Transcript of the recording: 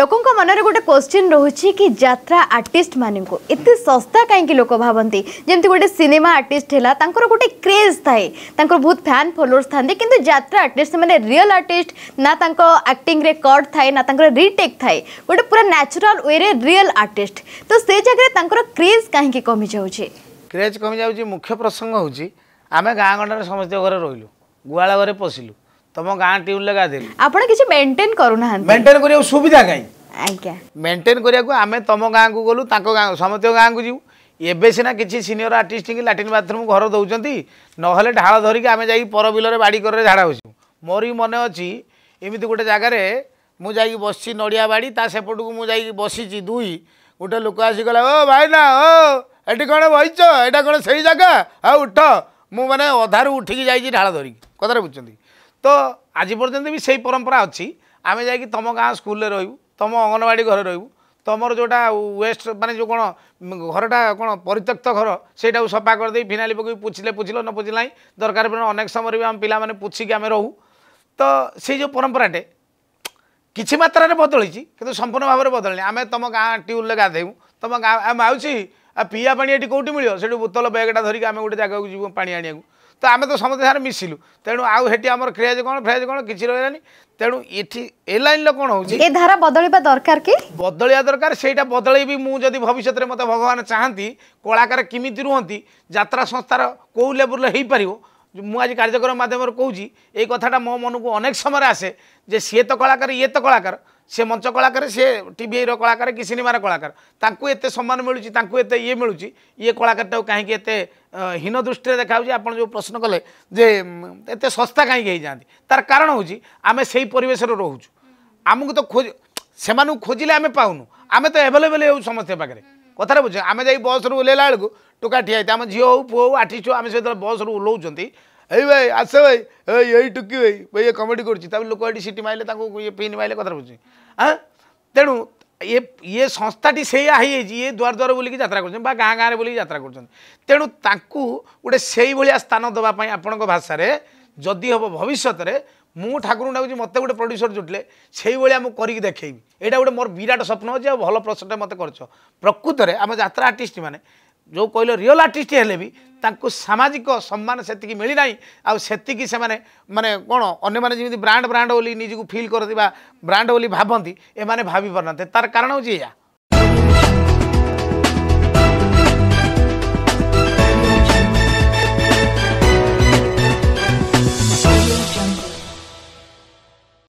लोकों मनरे गोटे क्वेश्चन रोचे कि यात्रा आर्टिस्ट मान को एते सस्ता कहीं लोक भावती जमी गोटे सिनेमा आर्टिस्ट है गोटे क्रेज थाए बहुत फैन फॉलोअर्स था कि यात्रा आर्टिस्ट मैंने रियल आर्टिस्ट ना एक्टिंग रे कट थाए ना रिटेक थाए गोटे पूरा नेचुरल वे रे रियल आर्टिस्ट तो से जगह क्रेज कहीं कमी जाऊे क्रेज कमी जाऊँ मुख्य प्रसंग हूँ आम गाँ गंडार समस्त घर रही गुआल घरे पशिलु तुम गाँ ट्यून गाधेलु आपण किसी मेंटेन करूना मेंटेन करिया सुविधा कहीं आज्ञा मेंटेन करिया आम तुम गाँ को गलु गाँ समस्त गाँ को जीवु एबे सिना किसी सीनियर आर्टिस्ट की लाट्रिन बाथरूम घर दौरान ना ढाल धरिकी आम जा पर बिल बाड़ी कर झाड़ा हो मोर भी मन अच्छी एमती गोटे जगार मुझे बस नड़िया बाड़ी ता सेपट को मुझे बसी दुई गोटे लोक आसीगला ओ भाई ना ओ एटी कौन बहीच एटा कौन से जगह हाँ उठ मु मैंने अधारू उठिकी जाइए ढाल धरिकी कथा बुझे तो आज पर्यंत भी सही परंपरा अच्छी आम जा तुम गाँ स्कूल रू तुम अंगनवाड़ी घर रू तुमर जोटा वेस्ट माने जो कौन घरटा कौन परित्यक्त घर से सफा करदे फिनाइल पकई पुछले पुछल न पुछला दरकार अनेक समय भी आम पे पुछिकी आम रहू तो से जो परंपराटे किसी मात्रा बदली कि संपूर्ण भाव में बदलनी आम तुम गाँ ट्यूल गाधेबू तुम गाँ माउसी पीया पानी ये कौटी मिले से बोतल बैगटा धरिक आम गोटे जगह जीव पा आने तो आम तो समस्त सारे मिसिलु तेणु आउ हेटी आमर क्रेज कौन फ्रेज कौन किसी रही तेणु ये ए लाइन कौन हो धारा बदलवा दरकार कि बदलिया दरकार से बदल भी मुझे भविष्य में मत भगवान चाहती कलाकार किमिति रुहति यात्रा संस्थार कौ लेवल हो पार मुझे कार्यक्रम माध्यम कहूँ ये कथाटा मो मन को अनेक समय आसे जे सी तो कलाकार ये तो कलाकार से मंच कलाकार से टीवी कलाकार कि सिनेमार कलाकार तांकु एते सम्मान मिलूँ तांकु एते ये मिलूँ ये कलाकार कहीं एते हीन दृष्टि देखा आप जो प्रश्न कले जे एत सस्ता कहीं जाती तार कारण हूँ आम से परिवेश रोचु आमको तो खोज से खोजिले आम पाऊनु आम तो एभेलेबल हो समस्त पाखे कथा बुझे आम जा बस रू ओह्लैला बेलू टोका ठिया आम झील हो पुओ हो आर्टिस्ट हो आम से बस रू ओह्लौं ए भाई आस भाई यही टुकी भाई भाई ये कमेडी कर लोक ये सीटी मारे ये पिन मारे कथा बुझे हाँ तेणु ये संस्थाटी से ये द्वार द्वार बोलिकी यात्रा कर गाँ गाँव बोलिकी यात्रा कर तेणु गोटे से भाया स्थान देवाई आपण भाषा जदि हम भविष्य मु ठाकुर डाकुची मत गोटे प्रोड्यूसर जुटले से भाया मुझे करके देखी यहाँ गोटे मोर विराट स्वप्न अच्छे भल प्रश्न मत कर प्रकृत में आम यात्रा आर्टिस्ट मैंने जो कहल रियल आर्टिस्ट हेले भी सामाजिक सम्मान से मिलना आती से माने कौन अन्य मैंने जमी ब्रांड ब्रांड बोली निजी फील कर ब्रांड बोली भावती एमाने भावी पारना तार कारण हूँ या